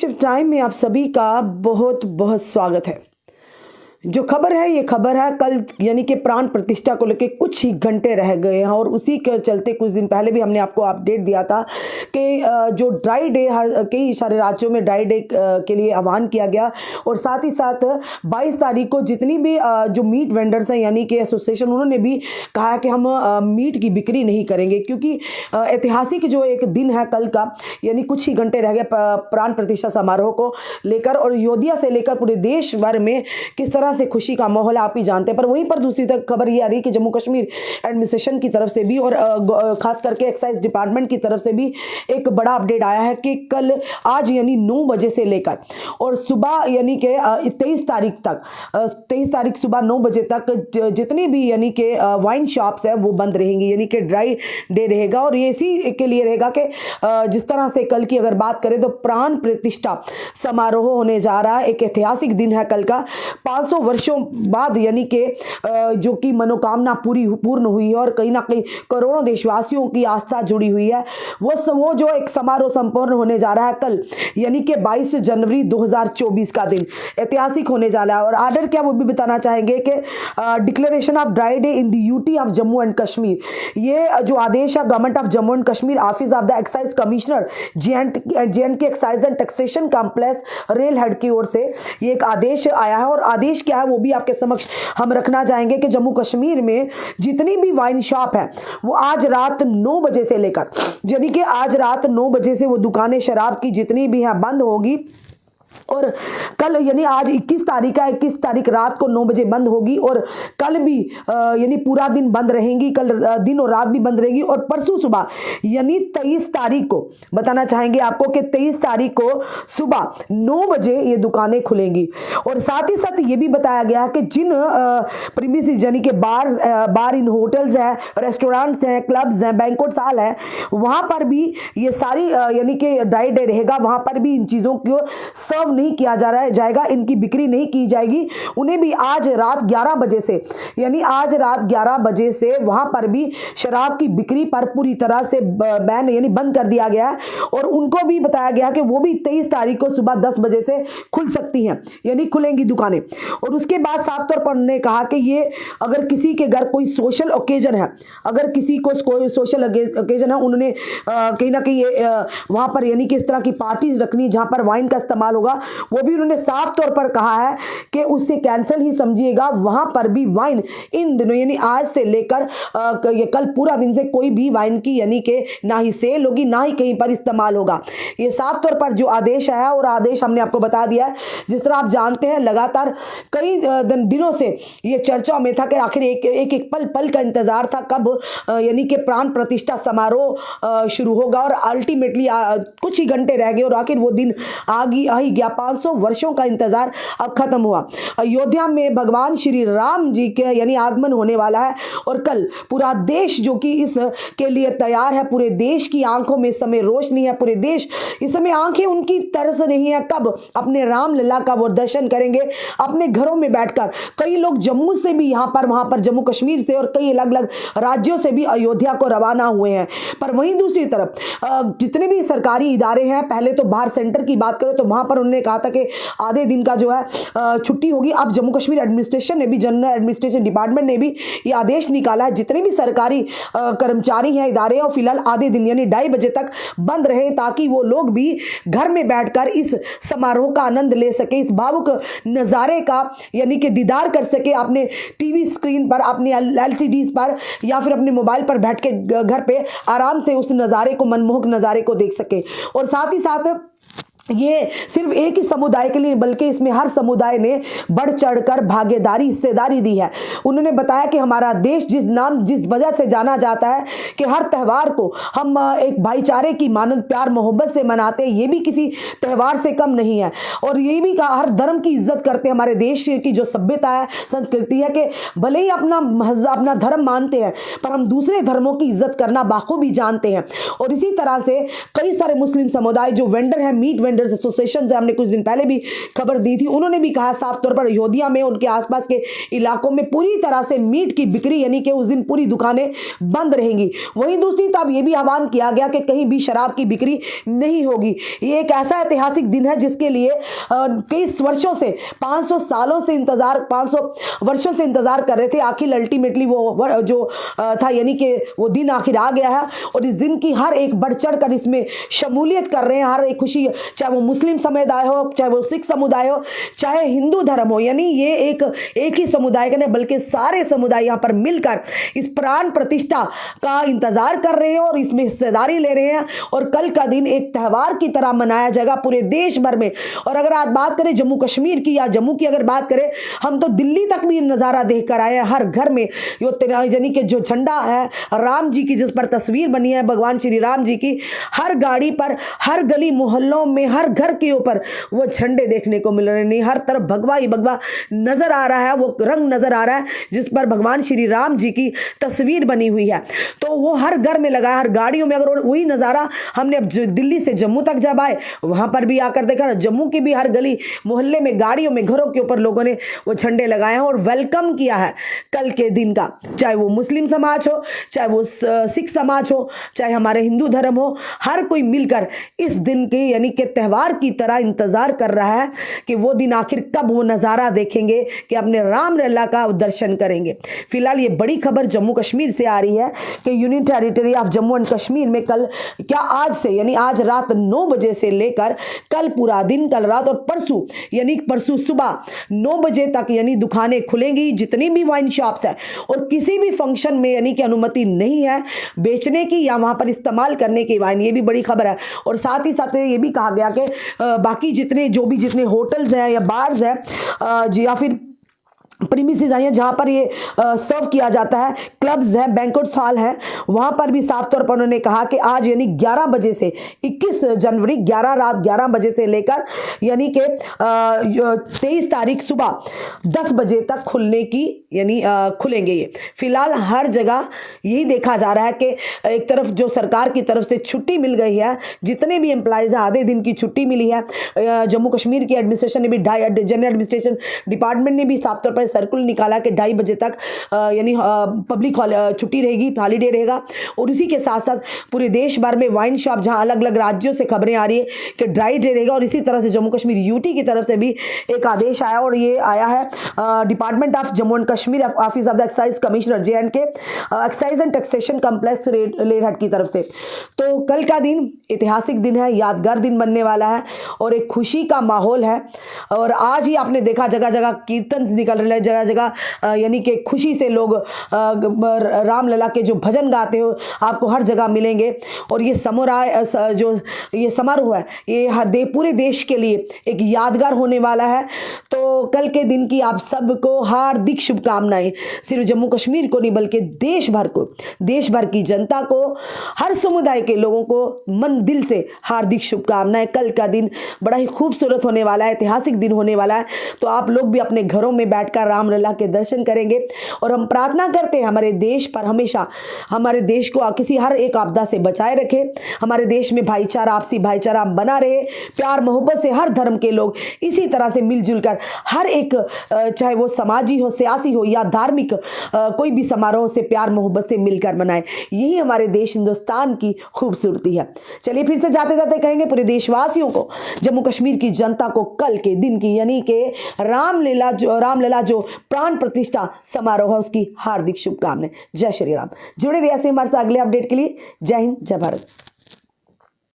Shift time में आप सभी का बहुत बहुत स्वागत है। जो खबर है ये खबर है कल यानी कि प्राण प्रतिष्ठा को लेकर कुछ ही घंटे रह गए हैं और उसी के चलते कुछ दिन पहले भी हमने आपको अपडेट दिया था कि जो ड्राई डे कई सारे राज्यों में ड्राई डे के लिए आह्वान किया गया और साथ ही साथ 22 तारीख को जितनी भी जो मीट वेंडर्स हैं यानी कि एसोसिएशन उन्होंने भी कहा कि हम मीट की बिक्री नहीं करेंगे क्योंकि ऐतिहासिक जो एक दिन है कल का यानी कुछ ही घंटे रह गए प्राण प्रतिष्ठा समारोह को लेकर और अयोध्या से लेकर पूरे देश भर में किस तरह से खुशी का माहौल आप ही जानते हैं। पर वहीं पर दूसरी तरफ खबर ये आ रही है कि जम्मू कश्मीर एडमिनिस्ट्रेशन की तरफ से भी और खास करके एक्साइज डिपार्टमेंट की तरफ से भी एक बड़ा अपडेट आया है कि कल आज यानी 9 बजे से लेकर और सुबह यानी कि 23 तारीख तक 23 तारीख सुबह 9 बजे तक जितनी भी यानी कि वाइन शॉप्स है वो बंद रहेंगी यानी कि ड्राई डे रहेगा और ये इसी के लिए रहेगा कि जिस तरह से कल की अगर बात करें तो प्राण प्रतिष्ठा समारोह होने जा रहा है। एक ऐतिहासिक दिन है कल का 500 वर्षों बाद यानी कि जो कि मनोकामना पूर्ण हुई है और कहीं ना कहीं करोड़ों देशवासियों की आस्था जुड़ी हुई है वो जो एक समारोह संपन्न होने जा रहा है कल यानी कि 22 जनवरी 2024 का दिन ऐतिहासिक होने जा रहा है। और आर्डर क्या वो भी बताना चाहेंगे कि declaration of dry day in the UT of Jammu and Kashmir ये जो आदेश है government of Jammu and Kashmir office of the excise commissioner J&K excise and taxation complex rail head की ओर से ये एक आदेश आया है और आदेश क्या है वो भी आपके समक्ष हम रखना चाहेंगे कि जम्मू कश्मीर में जितनी भी वाइन शॉप है वो आज रात 9 बजे से लेकर यानी कि आज रात 9 बजे से वो दुकानें शराब की जितनी भी हैं बंद होगी और कल यानी आज 21 तारीख है 21 तारीख रात को 9 बजे बंद होगी और कल भी यानी पूरा दिन बंद रहेंगी कल दिन और रात भी बंद रहेगी और परसों सुबह यानी 23 तारीख को बताना चाहेंगे आपको कि 23 तारीख को सुबह 9 बजे ये दुकानें खुलेंगी। और साथ ही साथ ये भी बताया गया है कि जिन प्रीमिसेस यानी कि बार इन होटल्स हैं रेस्टोरेंट्स हैं क्लब्स हैं बैंक्वेट हॉल है वहाँ पर भी ये सारी यानी कि ड्राई डे रहेगा वहाँ पर भी इन चीज़ों को सर्व नहीं किया जाएगा इनकी बिक्री नहीं की जाएगी। उन्हें भी आज रात 11 बजे से यानी आज रात 11 बजे से वहां पर भी शराब की बिक्री पर पूरी तरह से बैन यानी बंद कर दिया गया है और उनको भी बताया गया कि वो भी 23 तारीख को सुबह 10 बजे से खुल सकती हैं यानी खुलेंगी दुकानें। और उसके बाद साफ तौर पर उन्होंने कहा कि ये अगर किसी के घर कोई सोशल ओकेजन है अगर किसी को कोई सोशल ओकेजन है उन्होंने कहीं ना कहीं वहां पर यानी कि इस तरह की पार्टीज रखनी जहां पर वाइन का इस्तेमाल होगा वो भी उन्होंने साफ तौर पर कहा है कि उसे कैंसिल ही समझिएगा। वहां पर भी वाइन इन दिनों यानी आज से लेकर ये कल पूरा दिन से कोई भी वाइन की यानी कि ना ही सेल होगी ना ही कहीं पर इस्तेमाल होगा। ये साफ तौर पर जो आदेश है और आदेश हमने आपको बता दिया है। जिस तरह आप जानते हैं लगातार कई दिनों से ये चर्चा में था कि आखिर एक पल का इंतजार था कब यानी कि प्राण प्रतिष्ठा समारोह शुरू होगा और अल्टीमेटली कुछ ही घंटे रह गए और आखिर वो दिन आ ही गया। 500 वर्षों का इंतजार अब खत्म हुआ। अयोध्या में भगवान श्री राम जी के यानी आगमन होने वाला है और कल पूरा देश जो कि इस के लिए तैयार है। पूरे देश की आंखों में इस समय रोशनी है। पूरे देश इस समय आंखें उनकी तरस नहीं है कब अपने राम लला का वो दर्शन करेंगे अपने घरों में बैठकर। कई लोग जम्मू से भी यहाँ पर वहां पर जम्मू कश्मीर से और कई अलग अलग राज्यों से भी अयोध्या को रवाना हुए हैं। पर वहीं दूसरी तरफ जितने भी सरकारी इदारे हैं पहले तो बाहर सेंटर की बात करो तो वहां पर उन्होंने कहा था कि आधे दिन का जो है छुट्टी होगी। अब जम्मू कश्मीर एडमिनिस्ट्रेशन ने भी जनरल एडमिनिस्ट्रेशन डिपार्टमेंट ने भी ये आदेश निकाला है जितने भी सरकारी कर्मचारी हैं इदारे और फिलहाल आधे दिन यानी 2:30 बजे तक बंद रहे ताकि वो लोग भी घर में बैठकर इस समारोह का आनंद ले सके इस भावुक नज़ारे का यानी कि दीदार कर सके अपने टीवी स्क्रीन पर अपने LCDs पर या फिर अपने मोबाइल पर बैठ के घर पे आराम से उस नज़ारे को मनमोहक नज़ारे को देख सके। और साथ ही साथ ये सिर्फ एक ही समुदाय के लिए बल्कि इसमें हर समुदाय ने बढ़ चढ़कर भागीदारी हिस्सेदारी दी है। उन्होंने बताया कि हमारा देश जिस वजह से जाना जाता है कि हर त्यौहार को हम एक भाईचारे की मानव प्यार मोहब्बत से मनाते हैं ये भी किसी त्यौहार से कम नहीं है। और ये भी कहा हर धर्म की इज्जत करते हैं। हमारे देश की जो सभ्यता है संस्कृति है कि भले ही अपना धर्म मानते हैं पर हम दूसरे धर्मों की इज्जत करना बाखूबी जानते हैं। और इसी तरह से कई सारे मुस्लिम समुदाय जो वेंडर हैं मीट वेंडर वेंडर्स एसोसिएशन से हमने कुछ दिन पहले भी खबर दी थी, उन्होंने भी कहा साफ तौर पर अयोध्या में उनके आसपास के इलाकों में पूरी तरह से मीट की बिक्री यानी कि उस दिन पूरी दुकानें बंद रहेंगी। वहीं दूसरी तरफ ये भी आह्वान किया गया कि कहीं भी शराब की बिक्री नहीं होगी। ये एक ऐसा ऐतिहासिक दिन है जिसके लिए कई वर्षों से 500 सालों से इंतजार 500 वर्षों से इंतजार कर रहे थे। आखिर अल्टीमेटली वो जो था यानी कि वो दिन आखिर आ गया है और इस दिन की हर एक बढ़ चढ़ कर इसमें शमूलियत कर रहे हैं। हर एक खुशी, चाहे वो मुस्लिम समुदाय हो, चाहे वो सिख समुदाय हो, चाहे हिंदू धर्म हो, यानी ये एक ही समुदाय का नहीं बल्कि सारे समुदाय यहाँ पर मिलकर इस प्राण प्रतिष्ठा का इंतजार कर रहे हैं और इसमें हिस्सेदारी ले रहे हैं। और कल का दिन एक त्यौहार की तरह मनाया जाएगा पूरे देश भर में। और अगर आज बात करें जम्मू कश्मीर की या जम्मू की अगर बात करें, हम तो दिल्ली तक भी नज़ारा देख कर आए हैं। हर घर में यानी कि जो झंडा है राम जी की, जिस पर तस्वीर बनी है भगवान श्री राम जी की, हर गाड़ी पर, हर गली मोहल्लों में, हर घर के ऊपर वो झंडे देखने को मिल रहे हैं। हर तरफ भगवा ही भगवा नजर आ रहा है, वो रंग नजर आ रहा है जिस पर भगवान श्री राम जी की तस्वीर बनी हुई है। तो वो हर घर में लगा है, हर गाड़ियों में। अगर वही नज़ारा हमने अब दिल्ली से जम्मू तक जब आए वहां पर भी आकर देखा, जम्मू की भी हर गली मोहल्ले में, गाड़ियों में, घरों के ऊपर लोगों ने वो झंडे लगाए हैं और वेलकम किया है कल के दिन का। चाहे वो मुस्लिम समाज हो, चाहे वो सिख समाज हो, चाहे हमारे हिंदू धर्म हो, हर कोई मिलकर इस दिन के यानी कि त्यौहार की तरह इंतजार कर रहा है कि वो दिन आखिर कब वो नज़ारा देखेंगे कि अपने रामलला का दर्शन करेंगे। फिलहाल ये बड़ी खबर जम्मू कश्मीर से आ रही है कि union territory of Jammu and Kashmir में कल क्या आज से यानी आज रात 9 बजे से लेकर कल पूरा दिन, कल रात और परसों यानी परसों सुबह 9 बजे तक यानी दुकानें खुलेंगी। जितनी भी वाइन शॉप्स है और किसी भी फंक्शन में यानी कि अनुमति नहीं है बेचने की या वहां पर इस्तेमाल करने की वाइन। ये भी बड़ी खबर है। और साथ ही साथ ये भी कहा गया कि बाकी जितने होटल्स हैं या बार्स हैं या फिर प्रीमिसेस हैं जहाँ पर ये सर्व किया जाता है, क्लब्स हैं, बैंक्वेट्स हॉल हैं, वहाँ पर भी साफ तौर पर उन्होंने कहा कि आज यानी 11 बजे से 21 जनवरी रात 11 बजे से लेकर यानी कि 23 तारीख सुबह 10 बजे तक खुलने की यानी खुलेंगे ये। फिलहाल हर जगह यही देखा जा रहा है कि एक तरफ जो सरकार की तरफ से छुट्टी मिल गई है, जितने भी एम्प्लॉयज़ हैं आधे दिन की छुट्टी मिली है। जम्मू कश्मीर की एडमिनिस्ट्रेशन ने भी जनरल एडमिनिस्ट्रेशन डिपार्टमेंट ने भी साफ तौर पर सर्कुलर निकाला कि 2:30 बजे तक यानी पब्लिक छुट्टी रहेगी, हॉलीडे रहेगा। और इसी के साथ साथ पूरे देश भर में वाइन शॉप, जहां अलग अलग राज्यों से खबरें आ रही है कि ड्राई डे रहेगा। और इसी तरह से जम्मू कश्मीर यूटी की तरफ से भी एक आदेश आया और ये आया है department of Jammu and Kashmir, office of the excise commissioner JNK, excise and taxation complex railhead की तरफ से। तो कल का दिन ऐतिहासिक दिन है, यादगार दिन बनने वाला है और एक खुशी का माहौल है। और आज ही आपने देखा जगह जगह कीर्तन निकल रहे हैं, जगह जगह यानी कि खुशी से लोग रामलला के जो भजन गाते हो आपको हर जगह मिलेंगे। और ये जो ये समारोह है ये पूरे देश के लिए एक यादगार होने वाला है। तो कल के दिन की आप सबको हार्दिक शुभकामनाएं, सिर्फ जम्मू कश्मीर को नहीं बल्कि देश भर को, देश भर की जनता को, हर समुदाय के लोगों को मन दिल से हार्दिक शुभकामनाएं। कल का दिन बड़ा ही खूबसूरत होने वाला है, ऐतिहासिक दिन होने वाला है। तो आप लोग भी अपने घरों में बैठकर रामलला के दर्शन करेंगे। और हम प्रार्थना करते हैं हमारे देश पर हमेशा हमारे देश को किसी हर एक आपदा से बचाए रखे, हमारे देश में भाईचारा, आपसी भाईचारा बना रहे, प्यार मोहब्बत से हर धर्म के लोग इसी तरह से मिलजुल कर हर एक चाहे वो समाजी हो, सियासी हो या धार्मिक कोई भी समारोह से प्यार मोहब्बत से मिलकर मनाए। यही हमारे देश हिंदुस्तान की खूबसूरती है। चलिए फिर से जाते जाते कहेंगे पूरे देशवासियों को, जम्मू कश्मीर की जनता को कल के दिन की यानी कि रामलला जो प्राण प्रतिष्ठा समारोह है उसकी हार्दिक शुभकामनाएं। जय श्री राम। जुड़े रहिए ऐसे हमारे साथ अगले अपडेट के लिए। जय हिंद, जय भारत।